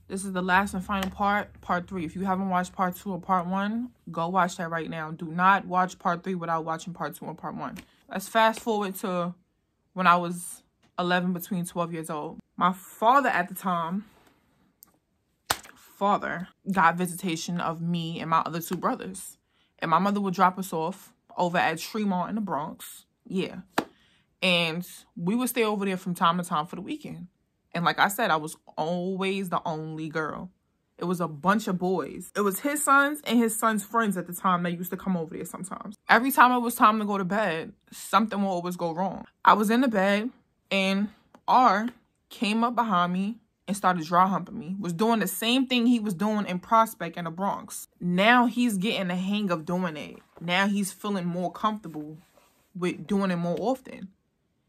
This is the last and final part, part 3. If you haven't watched part 2 or part 1, go watch that right now. Do not watch part 3 without watching part 2 or part 1. Let's fast forward to when I was 11, between 12 years old. My father at the time, got visitation of me and my other 2 brothers. And my mother would drop us off over at Riyma in the Bronx. Yeah. And we would stay over there from time to time for the weekend. And like I said, I was always the only girl. It was a bunch of boys. It was his sons and his sons' friends at the time that used to come over there sometimes. Every time it was time to go to bed, something will always go wrong. I was in the bed and R came up behind me and started dry humping me. Was doing the same thing he was doing in Prospect in the Bronx. Now he's getting the hang of doing it. Now he's feeling more comfortable with doing it more often.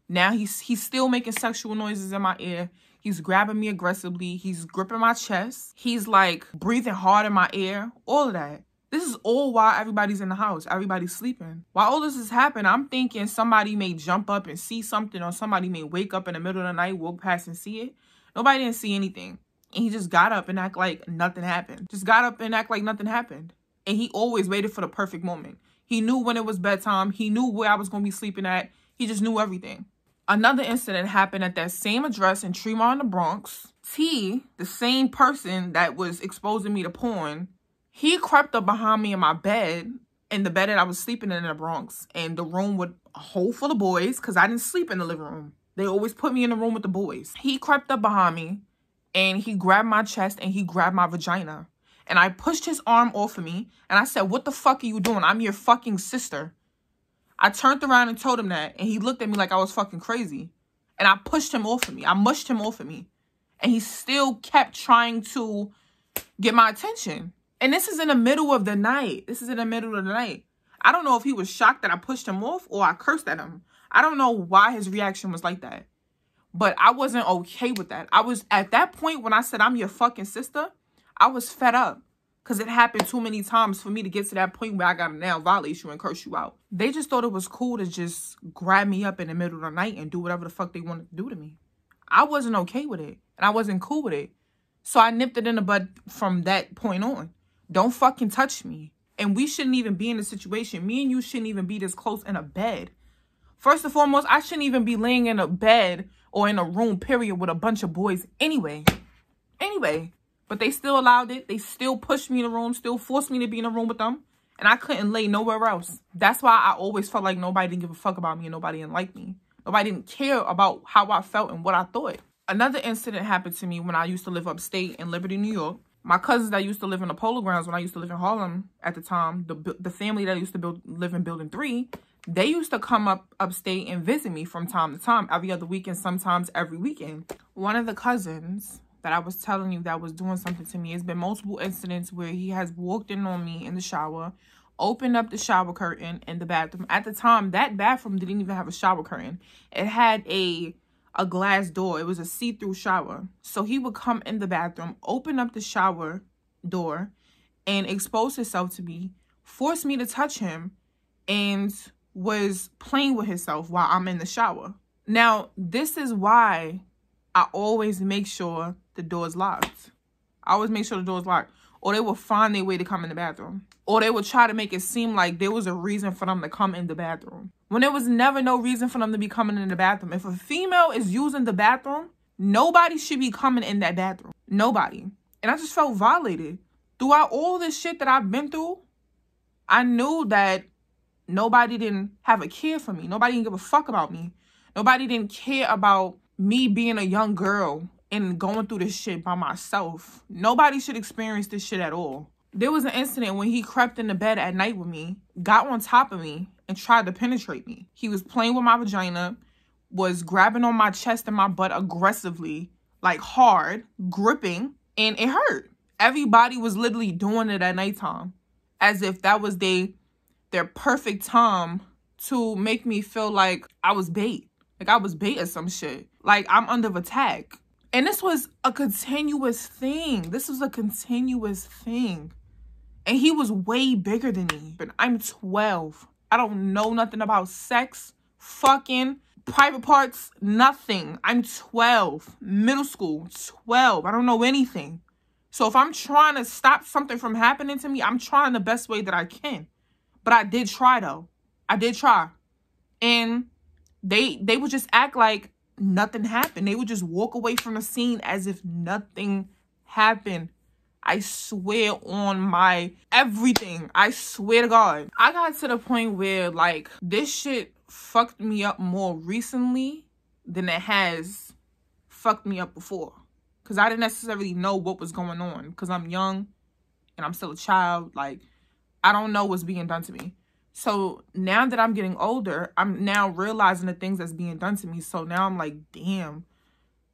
Now he's still making sexual noises in my ear. He's grabbing me aggressively. He's gripping my chest. He's like breathing hard in my ear. All of that. This is all while everybody's in the house. Everybody's sleeping. While all this is happening, I'm thinking somebody may jump up and see something, or somebody may wake up in the middle of the night, walk past and see it. Nobody didn't see anything. And he just got up and act like nothing happened. Just got up and act like nothing happened. And he always waited for the perfect moment. He knew when it was bedtime. He knew where I was going to be sleeping at. He just knew everything. Another incident happened at that same address in Riyma in the Bronx. T, the same person that was exposing me to porn, he crept up behind me in my bed, in the bed that I was sleeping in the Bronx. And the room with a hole full of boys, because I didn't sleep in the living room. They always put me in the room with the boys. He crept up behind me, and he grabbed my chest, and he grabbed my vagina. And I pushed his arm off of me, and I said, "What the fuck are you doing? I'm your fucking sister." I turned around and told him that, and he looked at me like I was fucking crazy. And I pushed him off of me. I mushed him off of me. And he still kept trying to get my attention. And this is in the middle of the night. I don't know if he was shocked that I pushed him off or I cursed at him. I don't know why his reaction was like that. But I wasn't okay with that. I was, at that point when I said, "I'm your fucking sister," I was fed up. Because it happened too many times for me to get to that point where I got to now violate you and curse you out. They just thought it was cool to just grab me up in the middle of the night and do whatever the fuck they wanted to do to me. I wasn't okay with it. And I wasn't cool with it. So I nipped it in the bud from that point on. Don't fucking touch me. And we shouldn't even be in this situation. Me and you shouldn't even be this close in a bed. First and foremost, I shouldn't even be laying in a bed or in a room, period, with a bunch of boys anyway. But they still allowed it. They still pushed me in the room, still forced me to be in a room with them. And I couldn't lay nowhere else. That's why I always felt like nobody didn't give a fuck about me and nobody didn't like me. Nobody didn't care about how I felt and what I thought. Another incident happened to me when I used to live upstate in Liberty, New York. My cousins that used to live in the Polo Grounds when I used to live in Harlem at the time, the family that used to live in Building 3, they used to come upstate and visit me from time to time, every other weekend, sometimes every weekend. One of the cousins that I was telling you that was doing something to me, it's been multiple incidents where he has walked in on me in the shower, opened up the shower curtain in the bathroom. At the time, that bathroom didn't even have a shower curtain. It had a glass door. It was a see-through shower. So he would come in the bathroom, open up the shower door, and expose himself to me, force me to touch him, and was playing with himself while I'm in the shower. Now, this is why I always make sure the door's locked. I always make sure the door's locked. Or they will find their way to come in the bathroom. Or they will try to make it seem like there was a reason for them to come in the bathroom. When there was never no reason for them to be coming in the bathroom. If a female is using the bathroom, nobody should be coming in that bathroom. Nobody. And I just felt violated. Throughout all this shit that I've been through, I knew that nobody didn't have a care for me. Nobody didn't give a fuck about me. Nobody didn't care about me being a young girl and going through this shit by myself. Nobody should experience this shit at all. There was an incident when he crept in the bed at night with me, got on top of me, and tried to penetrate me. He was playing with my vagina, was grabbing on my chest and my butt aggressively, like hard, gripping, and it hurt. Everybody was literally doing it at nighttime, as if that was their perfect time to make me feel like I was bait. Like I was bait or some shit. Like I'm under attack. And this was a continuous thing. And he was way bigger than me. But I'm 12. I don't know nothing about sex, fucking, private parts, nothing. I'm 12. Middle school, 12. I don't know anything. So if I'm trying to stop something from happening to me, I'm trying the best way that I can. But I did try, though. I did try. And they would just act like nothing happened. They would just walk away from the scene as if nothing happened. I swear on my everything. I swear to God. I got to the point where, like, this shit fucked me up more recently than it has fucked me up before. Because I didn't necessarily know what was going on. Because I'm young and I'm still a child. Like, I don't know what's being done to me. So now that I'm getting older, I'm now realizing the things that's being done to me. So now I'm like, damn,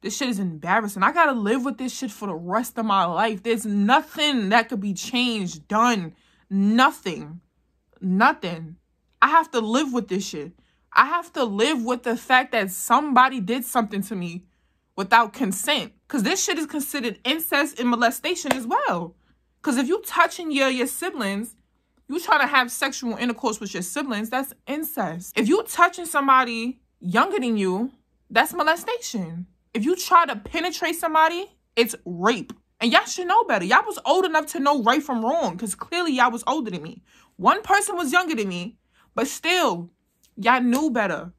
this shit is embarrassing. I gotta live with this shit for the rest of my life. There's nothing that could be changed, done. Nothing. Nothing. I have to live with this shit. I have to live with the fact that somebody did something to me without consent. Because this shit is considered incest and molestation as well. Because if you touching your siblings, you trying to have sexual intercourse with your siblings, that's incest. If you touching somebody younger than you, that's molestation. If you try to penetrate somebody, it's rape. And y'all should know better. Y'all was old enough to know right from wrong, because clearly y'all was older than me. One person was younger than me, but still, y'all knew better.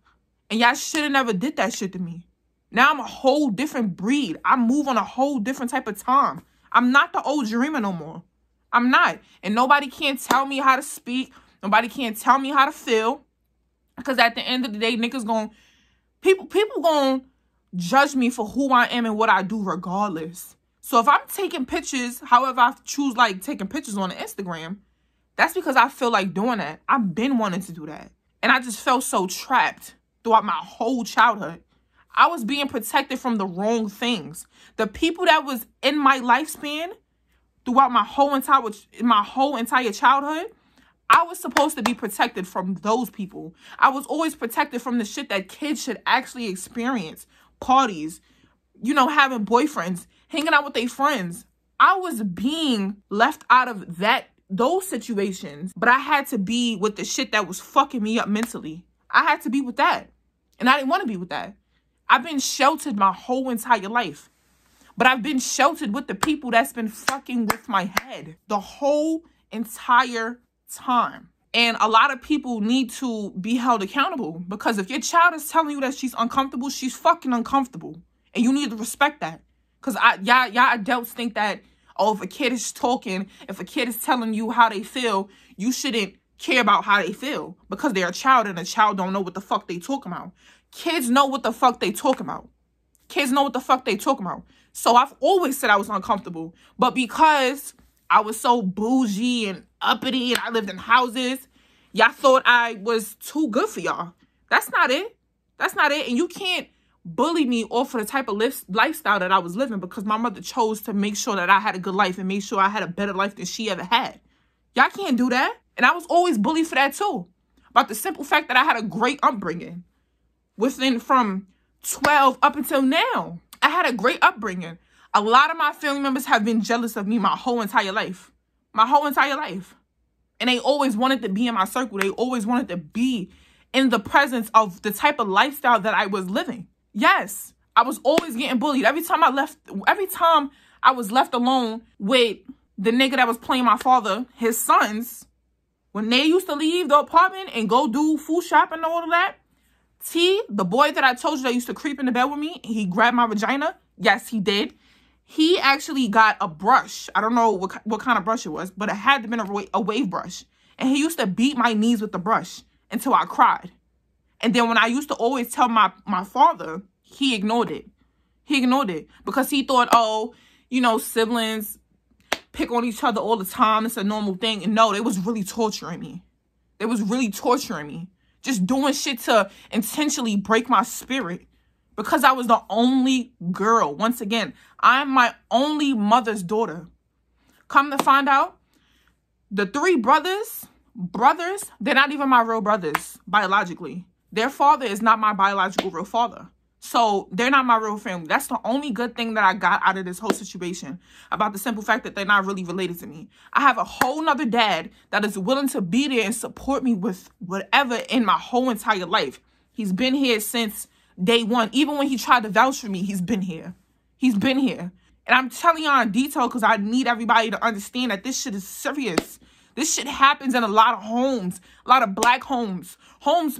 And y'all should have never did that shit to me. Now I'm a whole different breed. I move on a whole different type of time. I'm not the old Riyma no more. I'm not. And nobody can't tell me how to speak. Nobody can't tell me how to feel. Because at the end of the day, niggas gon' people gon' judge me for who I am and what I do regardless. So if I'm taking pictures, however I choose, like, taking pictures on Instagram, that's because I feel like doing that. I've been wanting to do that. And I just felt so trapped throughout my whole childhood. I was being protected from the wrong things. The people that was in my lifespan throughout my whole entire childhood, I was supposed to be protected from those people. I was always protected from the shit that kids should actually experience. Parties, you know, having boyfriends, hanging out with their friends. I was being left out of those situations, but I had to be with the shit that was fucking me up mentally. I had to be with that. And I didn't want to be with that. I've been sheltered my whole entire life. But I've been sheltered with the people that's been fucking with my head the whole entire time. And a lot of people need to be held accountable, because if your child is telling you that she's uncomfortable, she's fucking uncomfortable. And you need to respect that. Because y'all adults think that, oh, if a kid is talking, if a kid is telling you how they feel, you shouldn't care about how they feel because they're a child and a child don't know what the fuck they talking about. Kids know what the fuck they talking about. Kids know what the fuck they talking about. So I've always said I was uncomfortable. But because I was so bougie and uppity and I lived in houses, y'all thought I was too good for y'all. That's not it. That's not it. And you can't bully me off of the type of lifestyle that I was living, because my mother chose to make sure that I had a good life and make sure I had a better life than she ever had. Y'all can't do that. And I was always bullied for that too. About the simple fact that I had a great upbringing. From 12 up until now, I had a great upbringing. A lot of my family members have been jealous of me my whole entire life. My whole entire life. And they always wanted to be in my circle. They always wanted to be in the presence of the type of lifestyle that I was living. Yes, I was always getting bullied. Every time I was left alone with the nigga that was playing my father, his sons, when they used to leave the apartment and go do food shopping and all of that, T, the boy that I told you that used to creep in the bed with me, he grabbed my vagina. Yes, he did. He actually got a brush. I don't know what kind of brush it was, but it had to have been a wave brush. And he used to beat my knees with the brush until I cried. And then when I used to always tell my father, he ignored it. He ignored it because he thought, oh, you know, siblings pick on each other all the time. It's a normal thing. And no, they was really torturing me. They was really torturing me. Just doing shit to intentionally break my spirit because I was the only girl. Once again, I'm my only mother's daughter. Come to find out, the three brothers, they're not even my real brothers biologically. Their father is not my biological real father. So they're not my real family. That's the only good thing that I got out of this whole situation, about the simple fact that they're not really related to me. I have a whole nother dad that is willing to be there and support me with whatever in my whole entire life. He's been here since day one. Even when he tried to vouch for me, he's been here. He's been here. And I'm telling y'all in detail because I need everybody to understand that this shit is serious. This shit happens in a lot of homes, a lot of black homes,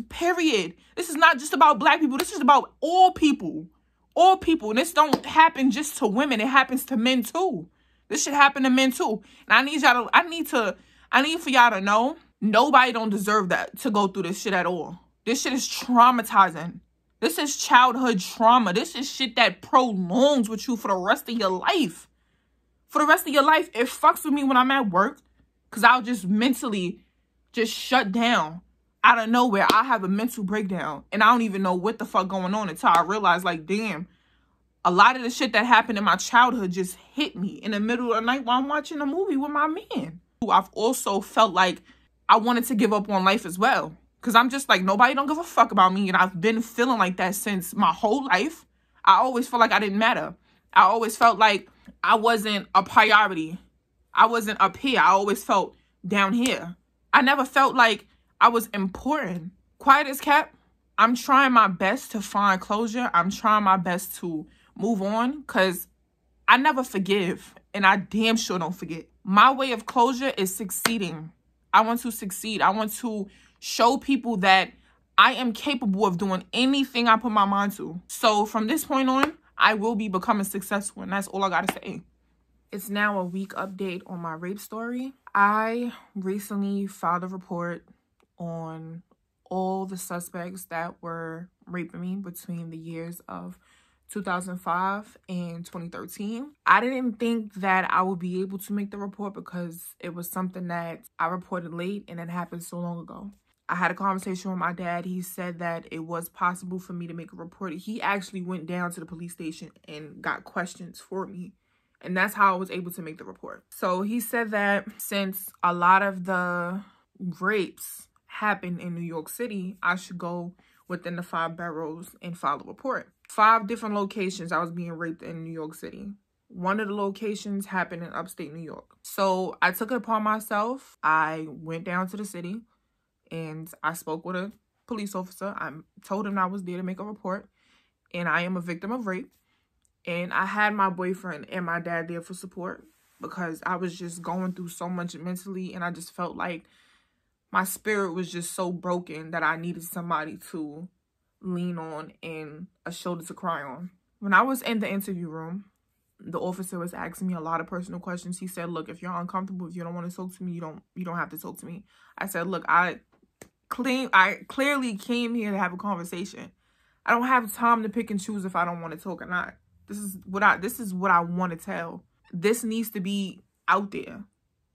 period. This is not just about black people. This is about all people, And this don't happen just to women. It happens to men too. This shit happen to men too. And I need for y'all to know, nobody don't deserve that, to go through this shit at all. This shit is traumatizing. This is childhood trauma. This is shit that prolongs with you for the rest of your life. For the rest of your life, it fucks with me when I'm at work. Because I'll just mentally just shut down. Out of nowhere, I have a mental breakdown. And I don't even know what the fuck going on until I realize, like, damn, a lot of the shit that happened in my childhood just hit me in the middle of the night while I'm watching a movie with my man. I've also felt like I wanted to give up on life as well. Because I'm just like, nobody don't give a fuck about me. And I've been feeling like that since my whole life. I always felt like I didn't matter. I always felt like I wasn't a priority. I wasn't up here. I always felt down here. I never felt like I was important. Quiet as kept, I'm trying my best to find closure. I'm trying my best to move on because I never forgive. And I damn sure don't forget. My way of closure is succeeding. I want to succeed. I want to show people that I am capable of doing anything I put my mind to. So from this point on, I will be becoming successful. And that's all I got to say. It's now a week update on my rape story. I recently filed a report on all the suspects that were raping me between the years of 2005 and 2013. I didn't think that I would be able to make the report because it was something that I reported late and it happened so long ago. I had a conversation with my dad. He said that it was possible for me to make a report. He actually went down to the police station and got questions for me. And that's how I was able to make the report. So he said that since a lot of the rapes happen in New York City, I should go within the 5 boroughs and file a report. 5 different locations I was being raped in New York City. One of the locations happened in upstate New York. So I took it upon myself. I went down to the city and I spoke with a police officer. I told him I was there to make a report and I am a victim of rape. And I had my boyfriend and my dad there for support because I was just going through so much mentally. And I just felt like my spirit was just so broken that I needed somebody to lean on and a shoulder to cry on. When I was in the interview room, the officer was asking me a lot of personal questions. He said, look, if you're uncomfortable, if you don't want to talk to me, you don't have to talk to me. I said, look, I clearly came here to have a conversation. I don't have time to pick and choose if I don't want to talk or not. This is what I want to tell. This needs to be out there.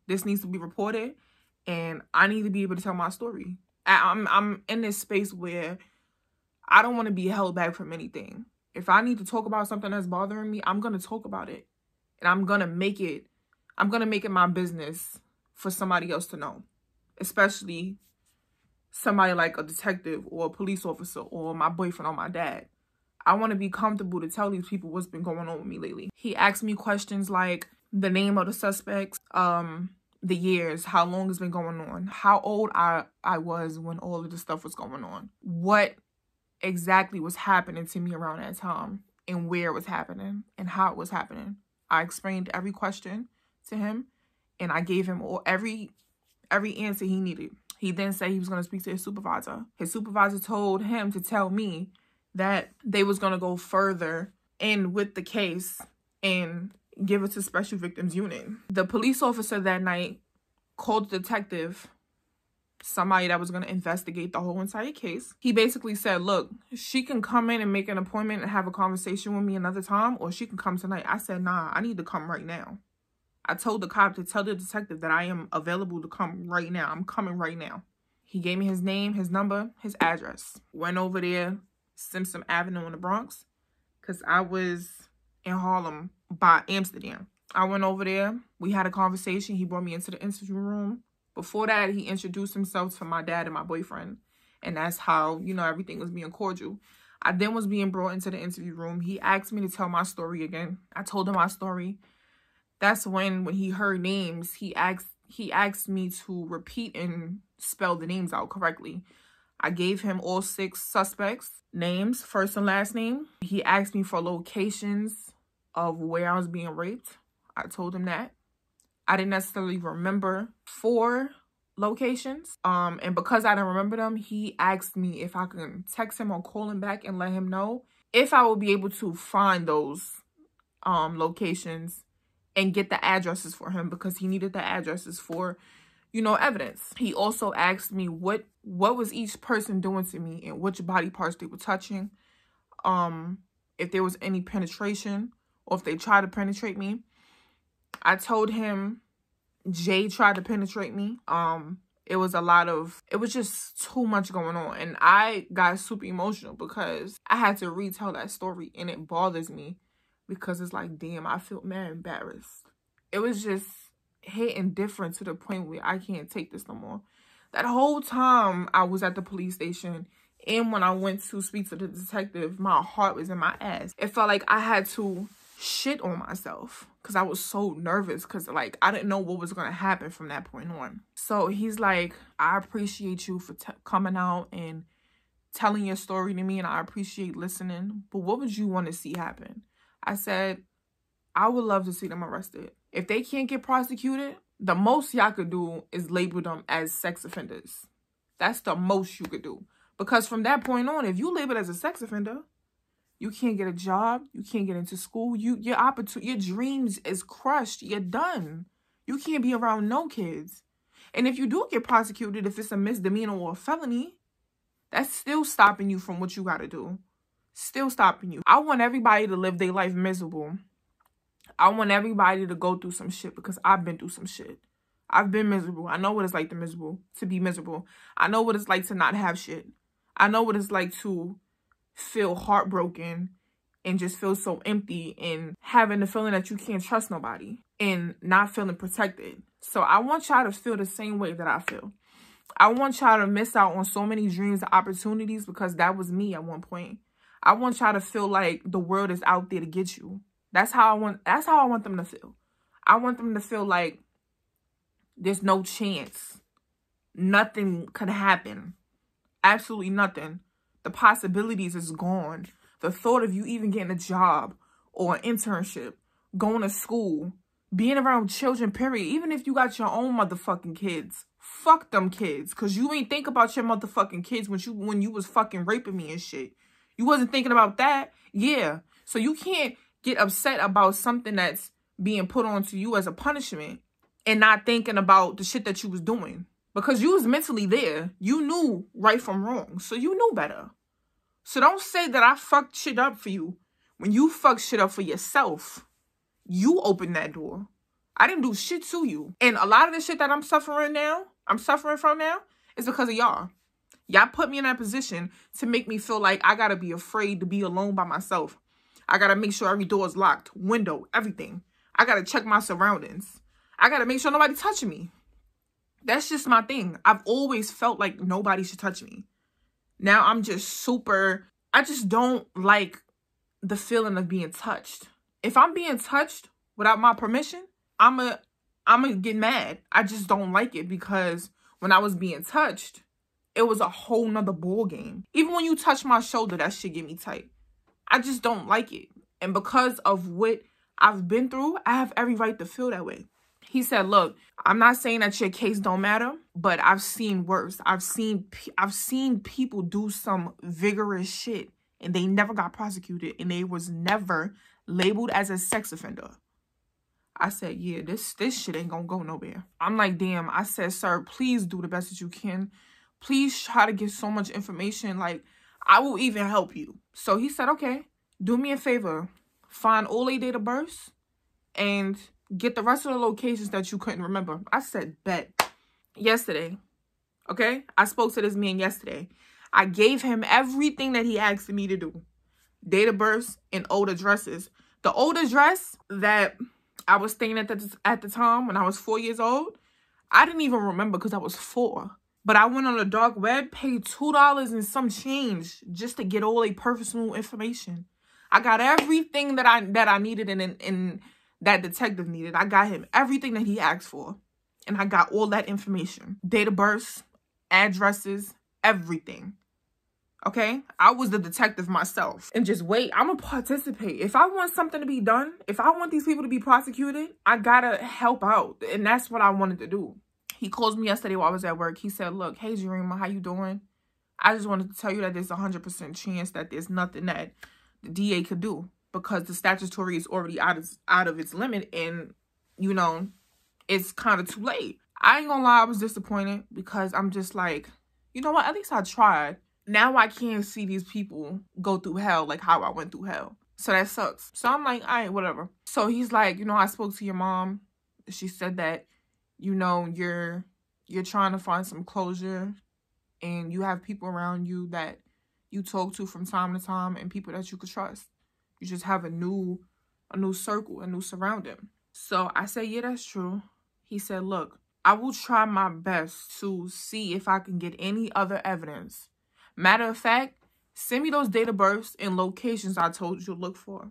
This needs to be reported, and I need to be able to tell my story. I'm in this space where I don't want to be held back from anything. If I need to talk about something that's bothering me, I'm going to talk about it. And I'm going to make it my business for somebody else to know. Especially somebody like a detective or a police officer or my boyfriend or my dad. I want to be comfortable to tell these people what's been going on with me lately. He asked me questions like the name of the suspects, the years, how long it's been going on, how old I was when all of this stuff was going on, what exactly was happening to me around that time, and where it was happening, and how it was happening. I explained every question to him, and I gave him every answer he needed. He then said he was going to speak to his supervisor. His supervisor told him to tell me that they was going to go further in with the case and give it to Special Victims Unit. The police officer that night called the detective, somebody that was going to investigate the whole entire case. He basically said, look, she can come in and make an appointment and have a conversation with me another time, or she can come tonight. I said, nah, I need to come right now. I told the cop to tell the detective that I am available to come right now. I'm coming right now. He gave me his name, his number, his address. Went over there, Simpson Avenue in the Bronx, because I was in Harlem by Amsterdam. I went over there. We had a conversation. He brought me into the interview room. Before that, he introduced himself to my dad and my boyfriend. And that's how, everything was being cordial. I then was being brought into the interview room. He asked me to tell my story again. I told him my story. That's when he heard names, he asked me to repeat and spell the names out correctly. I gave him all 6 suspects' names, first and last name. He asked me for locations of where I was being raped. I told him that. I didn't necessarily remember 4 locations. And because I didn't remember them, he asked me if I could text him or call him back and let him know if I would be able to find those locations and get the addresses for him, because he needed the addresses for, you know, evidence. He also asked me what was each person doing to me and which body parts they were touching. If there was any penetration or if they tried to penetrate me. I told him Jay tried to penetrate me. It was just too much going on. And I got super emotional because I had to retell that story, and it bothers me because it's like, damn, I feel mad embarrassed. It was just hitting different to the point where I can't take this no more. That whole time I was at the police station, and when I went to speak to the detective, my heart was in my ass. It felt like I had to shit on myself because I was so nervous, because like I didn't know what was going to happen from that point on. So he's like, I appreciate you for coming out and telling your story to me, and I appreciate listening, but what would you want to see happen? I said, I would love to see them arrested. If they can't get prosecuted, the most y'all could do is label them as sex offenders. That's the most you could do. Because from that point on, if you label as a sex offender, you can't get a job, you can't get into school, your dreams is crushed, you're done. You can't be around no kids. And if you do get prosecuted, if it's a misdemeanor or a felony, that's still stopping you from what you gotta do. Still stopping you. I want everybody to live their life miserable. I want everybody to go through some shit, because I've been through some shit. I've been miserable. I know what it's like to be miserable. I know what it's like to not have shit. I know what it's like to feel heartbroken and just feel so empty and having the feeling that you can't trust nobody and not feeling protected. So I want y'all to feel the same way that I feel. I want y'all to miss out on so many dreams and opportunities, because that was me at one point. I want y'all to feel like the world is out there to get you. That's how I want them to feel. I want them to feel like there's no chance. Nothing could happen. Absolutely nothing. The possibilities is gone. The thought of you even getting a job or an internship, going to school, being around children, period. Even if you got your own motherfucking kids, fuck them kids. Because you ain't think about your motherfucking kids when you was fucking raping me and shit. You wasn't thinking about that. Yeah. So you can't get upset about something that's being put onto you as a punishment and not thinking about the shit that you was doing. Because you was mentally there. You knew right from wrong. So you knew better. So don't say that I fucked shit up for you when you fucked shit up for yourself. You opened that door. I didn't do shit to you. And a lot of the shit that I'm suffering from now, is because of y'all. Y'all put me in that position to make me feel like I gotta be afraid to be alone by myself. I gotta make sure every door is locked, window, everything. I gotta check my surroundings. I gotta make sure nobody touching me. That's just my thing. I've always felt like nobody should touch me. Now I'm just I just don't like the feeling of being touched. If I'm being touched without my permission, I'm gonna get mad. I just don't like it, because when I was being touched, it was a whole nother ball game. Even when you touch my shoulder, that shit get me tight. I just don't like it. And because of what I've been through, I have every right to feel that way. He said, look, I'm not saying that your case don't matter, but I've seen worse. I've seen people do some vigorous shit and they never got prosecuted and they was never labeled as a sex offender. I said, yeah, this shit ain't gonna go nowhere. I'm like, damn. I said, sir, please do the best that you can. Please try to get so much information. Like, I will even help you. So he said, okay, do me a favor. Find all their date of births and get the rest of the locations that you couldn't remember. I said, bet. Yesterday, okay? I spoke to this man yesterday. I gave him everything that he asked me to do. Date of births and old addresses. The old address that I was staying at the time when I was 4 years old, I didn't even remember because I was 4. But I went on the dark web, paid $2 and some change just to get all the personal information. I got everything that I needed and that detective needed. I got him everything that he asked for. And I got all that information. Date of births, addresses, everything. Okay? I was the detective myself. And just wait. I'm going to participate. If I want something to be done, if I want these people to be prosecuted, I got to help out. And that's what I wanted to do. He called me yesterday while I was at work. He said, look, hey, Riyma, how you doing? I just wanted to tell you that there's a 100% chance that there's nothing that the DA could do because the statutory is already out of its limit and, you know, it's kind of too late. I ain't gonna lie, I was disappointed because I'm just like, you know what? At least I tried. Now I can't see these people go through hell like how I went through hell. So that sucks. So I'm like, all right, whatever. So he's like, you know, I spoke to your mom. She said that, you know, you're trying to find some closure and you have people around you that you talk to from time to time and people that you could trust. You just have a new circle, a new surrounding. So I said, yeah, that's true. He said, look, I will try my best to see if I can get any other evidence. Matter of fact, send me those date of births and locations I told you to look for.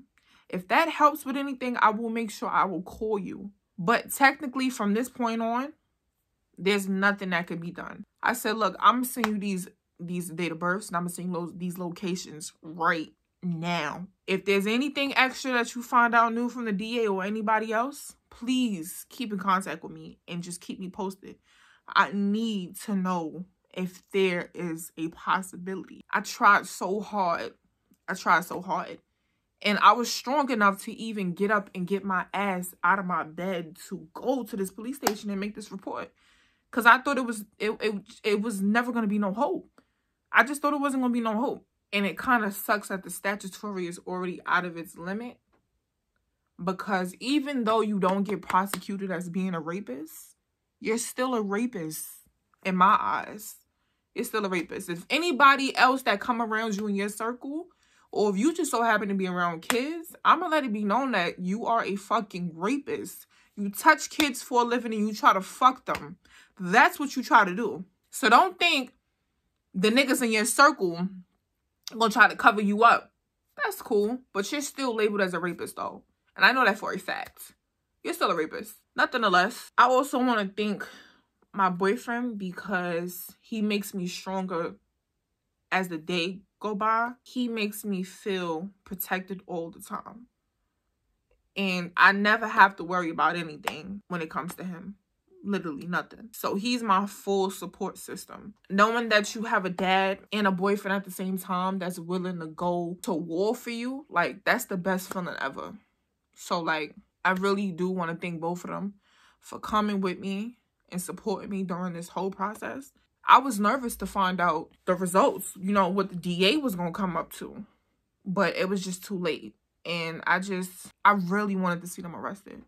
If that helps with anything, I will make sure I will call you. But technically, from this point on, there's nothing that can be done. I said, look, I'm going to send you these date of births and I'm going to send you these locations right now. If there's anything extra that you find out new from the DA or anybody else, please keep in contact with me and just keep me posted. I need to know if there is a possibility. I tried so hard. And I was strong enough to even get up and get my ass out of my bed to go to this police station and make this report. Because I thought it was never going to be no hope. I just thought it wasn't going to be no hope. And it kind of sucks that the statutory is already out of its limit. Because even though you don't get prosecuted as being a rapist, you're still a rapist in my eyes. You're still a rapist. If anybody else that come around you in your circle, or if you just so happen to be around kids, I'm going to let it be known that you are a fucking rapist. You touch kids for a living and you try to fuck them. That's what you try to do. So don't think the niggas in your circle gonna try to cover you up. That's cool. But you're still labeled as a rapist though. And I know that for a fact. You're still a rapist. Nonetheless, I also want to thank my boyfriend because he makes me stronger as the day go by. He makes me feel protected all the time. And I never have to worry about anything when it comes to him. Literally nothing. So he's my full support system. Knowing that you have a dad and a boyfriend at the same time that's willing to go to war for you, like, that's the best feeling ever. So, like, I really do want to thank both of them for coming with me and supporting me during this whole process. I was nervous to find out the results, you know, what the DA was going to come up to. But it was just too late. And I really wanted to see them arrested.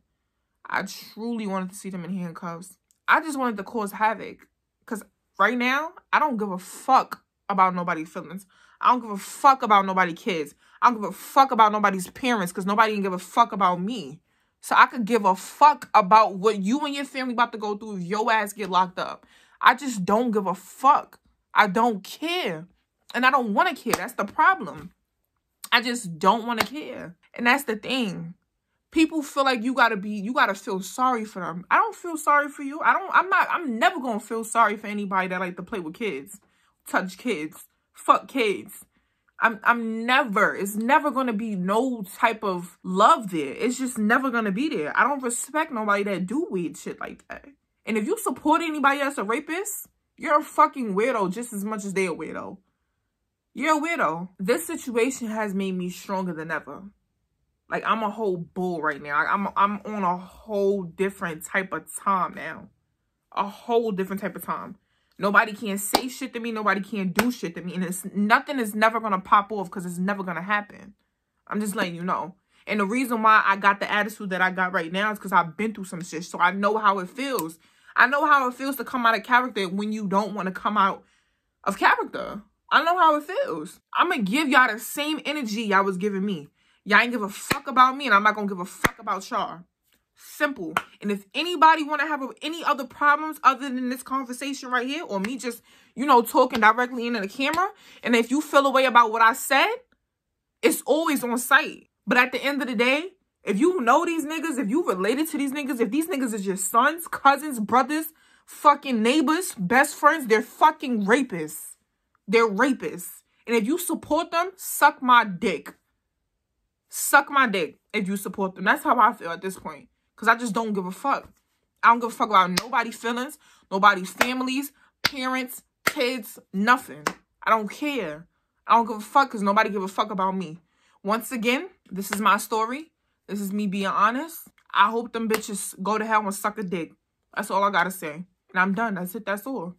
I truly wanted to see them in handcuffs. I just wanted to cause havoc. Because right now, I don't give a fuck about nobody's feelings. I don't give a fuck about nobody's kids. I don't give a fuck about nobody's parents because nobody can give a fuck about me. So I could give a fuck about what you and your family about to go through if your ass get locked up. I just don't give a fuck. I don't care. And I don't want to care. That's the problem. I just don't want to care. And that's the thing. People feel like you gotta feel sorry for them. I don't feel sorry for you. I'm never gonna feel sorry for anybody that like to play with kids, touch kids, fuck kids. It's never gonna be no type of love there. It's just never gonna be there. I don't respect nobody that do weird shit like that. And if you support anybody as a rapist, you're a fucking weirdo just as much as they're a weirdo. You're a weirdo. This situation has made me stronger than ever. Like, I'm a whole bull right now. I'm on a whole different type of time now. A whole different type of time. Nobody can say shit to me. Nobody can do shit to me. And nothing is never going to pop off because it's never going to happen. I'm just letting you know. And the reason why I got the attitude that I got right now is because I've been through some shit. So I know how it feels. I know how it feels to come out of character when you don't want to come out of character. I know how it feels. I'm going to give y'all the same energy y'all was giving me. Y'all ain't give a fuck about me, and I'm not going to give a fuck about y'all. Simple. And if anybody want to have any other problems other than this conversation right here, or me just, you know, talking directly into the camera, and if you feel a way about what I said, it's always on site. But at the end of the day, if you know these niggas, if you related to these niggas, if these niggas is your sons, cousins, brothers, fucking neighbors, best friends, they're fucking rapists. They're rapists. And if you support them, suck my dick. Suck my dick if you support them. That's how I feel at this point. Because I just don't give a fuck. I don't give a fuck about nobody's feelings, nobody's families, parents, kids, nothing. I don't care. I don't give a fuck because nobody give a fuck about me. Once again, this is my story. This is me being honest. I hope them bitches go to hell and suck a dick. That's all I gotta say. And I'm done. That's it. That's all.